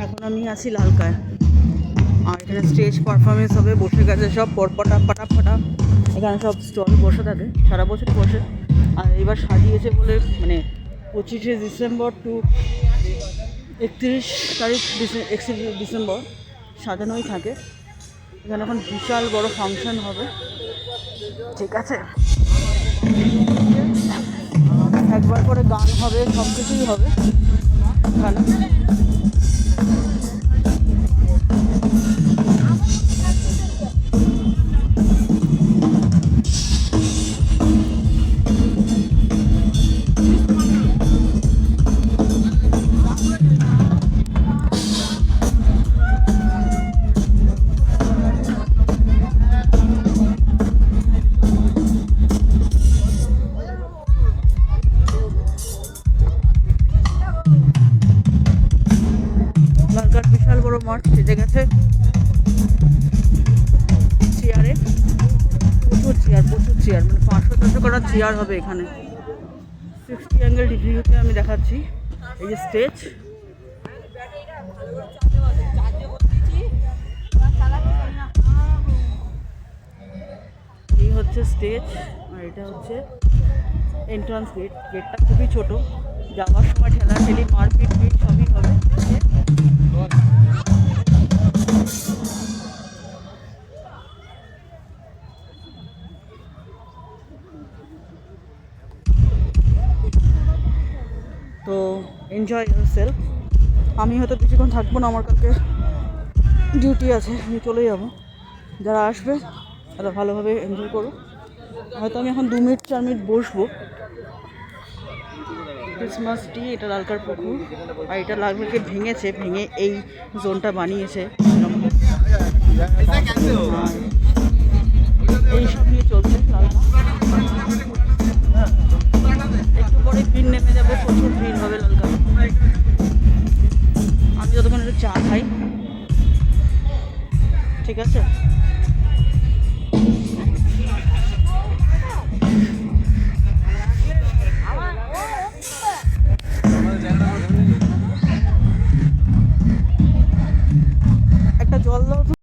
এখন আমি আছি লালকায়, আর এখানে স্টেজ পারফরমেন্স হবে, বসে গেছে সব পরপটা ফাটা। এখানে সব স্টল বসে থাকে, সারা বছরই বসে। আর এবার সাজিয়েছে বলে, মানে 25শে ডিসেম্বর টু 31 তারিখ ডিসেম্বর সাজানোই থাকে। এখানে এখন বিশাল বড় ফাংশন হবে, ঠিক আছে। একবার করে গান হবে, সব কিছুই হবে এখানে। লালকার বিশাল বড় মাঠ সেজে গেছে চেয়ারে, প্রচুর চেয়ার, মানে 500-600 করার চেয়ার হবে এখানে। 60 অ্যাঙ্গেল ভিউতে আমি দেখাচ্ছি। এই যে স্টেজ, এই হচ্ছে স্টেজ, আর এটা হচ্ছে এন্ট্রান্স গেটটা খুবই ছোট, যাওয়ার সময় ঠেলাঠেলি মারপিট সবই হবে। তো এনজয় ইয়োরসেলফ। আমি হয়তো বেশিক্ষণ থাকবো না, আমার কালকে ডিউটি আছে, আমি চলে যাব। যারা আসবে তারা ভালোভাবে এনজয় করো। হয়তো আমি এখন 2-4 মিনিট বসবো। ক্রিসমাস ট্রি, এটা লালকার পুকুর, আর এটা লালকাকে ভেঙে এই জোনটা বানিয়েছে। এই সব নিয়ে চলছে লালকা। একটু পরে ভিড় নেমে যাবে, প্রচুর ভিড় হবে লালকা। আমি যতক্ষণ একটু চা খাই, ঠিক আছে। একটা জল দাও তো।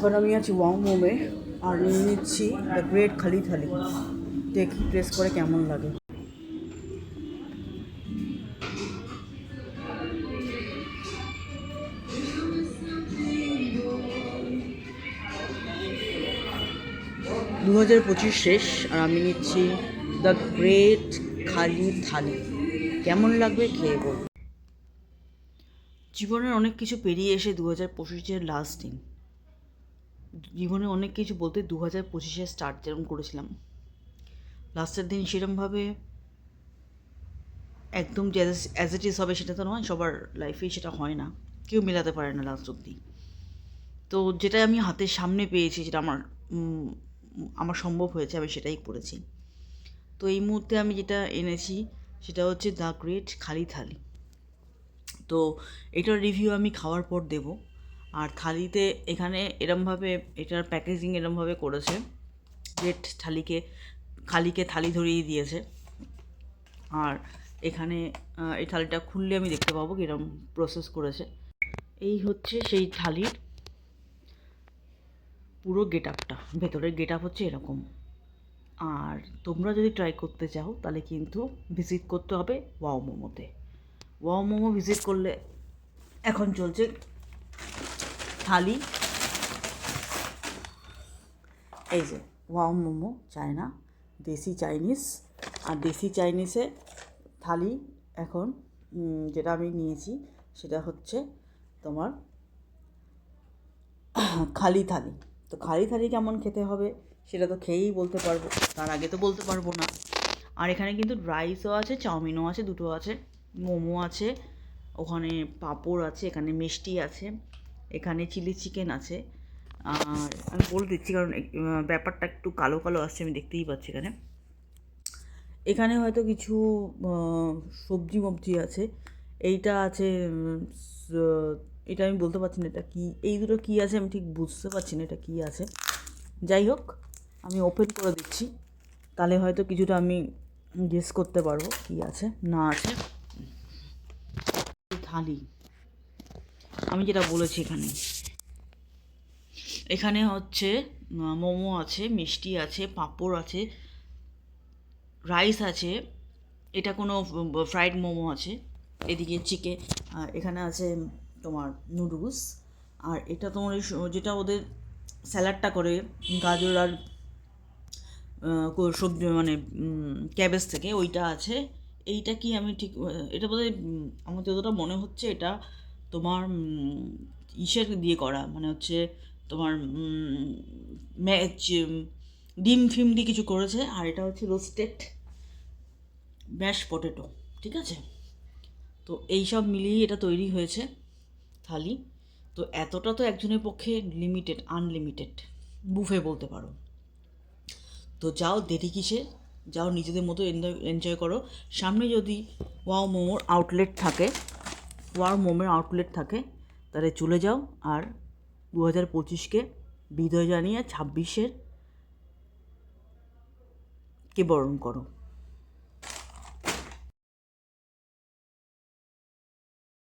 এখন আমি আছি ওয়াও মোমে আর নিয়ে নিচ্ছি দ্য গ্রেট খালি থালি। দেখি প্রেস করে কেমন লাগে। দু 2025 শেষ আর আমি নিচ্ছি দ্য গ্রেট খালি থালি। কেমন লাগবে খেয়ে বল। জীবনের অনেক কিছু পেরিয়ে এসে 2025-এর লাস্ট দিন। জীবনে অনেক কিছু বলতে 2025-এ স্টার্ট যেরকম করেছিলাম, লাস্টের দিন সেরকমভাবে একদম যে অ্যাজ ইট ইজ হবে সেটা তো নয়, সবার লাইফেই সেটা হয় না, কেউ মেলাতে পারে না লাস্ট অব্দি। তো যেটা আমি হাতের সামনে পেয়েছি, যেটা আমার সম্ভব হয়েছে, আমি সেটাই করেছি। তো এই মুহূর্তে আমি যেটা এনেছি সেটা হচ্ছে দ্য গ্রেট খালি থালি। তো এটার রিভিউ আমি খাওয়ার পর দেব। আর থালিতে এখানে এরমভাবে এটার প্যাকেজিং এরমভাবে করেছে, গ্রেট খালিকে থালি ধরিয়ে দিয়েছে। আর এখানে এই থালিটা খুললে আমি দেখতে পাবো কীরকম প্রসেস করেছে। এই হচ্ছে সেই থালির পুরো গেট আপটা, ভেতরের গেট আপ হচ্ছে এরকম। আর তোমরা যদি ট্রাই করতে চাও তাহলে কিন্তু ভিজিট করতে হবে ওয়াও মোমোতে। ওয়াও মোমো ভিজিট করলে এখন চলছে থালি, এই যে ওয়াও মোমো চায়না, দেশি চাইনিজ। আর দেশি চাইনিজে থালি এখন যেটা আমি নিয়েছি সেটা হচ্ছে তোমার খালি থালি। তো খালি থালি কেমন খেতে হবে সেটা তো খেয়েই বলতে পারবো, তার আগে তো বলতে পারবো না। আর এখানে কিন্তু রাইসও আছে, চাউমিনও আছে, দুটো আছে, মোমো আছে, ওখানে পাঁপড় আছে, এখানে মিষ্টি আছে, এখানে চিলি চিকেন আছে। আর আমি বলে দিচ্ছি কারণ ব্যাপারটা একটু কালো কালো আসছে, আমি দেখতেই পাচ্ছি। এখানে হয়তো কিছু সবজি মবজি আছে, এইটা আছে, এটা আমি বলতে পারছি না এটা কী, এই দুটো কী আছে আমি ঠিক বুঝতে পারছি না এটা কী আছে। যাই হোক, আমি ওপেন করে দিচ্ছি, তাহলে হয়তো কিছুটা আমি গেস করতে পারবো কী আছে না আছে। থালি আমি যেটা বলেছি, এখানে হচ্ছে মোমো আছে, মিষ্টি আছে, পাঁপড় আছে, রাইস আছে, এটা কোনো ফ্রাইড মোমো আছে, এদিকে চিকেন, এখানে আছে তোমার নুডলস, আর এটা তোমার যেটা ওদের স্যালাডটা করে গাজর আর সবজি মানে ক্যাবেজ থেকে, ওইটা আছে। এইটা কি আমি ঠিক এটা বোধহয় আমার যতটা মনে হচ্ছে এটা তোমার ইসের দিয়ে করা, মানে হচ্ছে তোমার ডিম ফিম দিয়ে কিছু করেছে। আর এটা হচ্ছে রোস্টেড ম্যাশ পটেটো, ঠিক আছে। তো এইসব মিলিয়ে এটা তৈরি হয়েছে থালি। তো এতটা তো একজনের পক্ষে আনলিমিটেড বুফে বলতে পারো। তো যাও, দেরি কিসের, যাও নিজেদের মতো এনজয় করো। সামনে যদি ওয়াও মোমোর আউটলেট থাকে তাহলে চলে যাও আর 2025-কে বিদায় জানিয়ে 26-এর কে বরণ করো।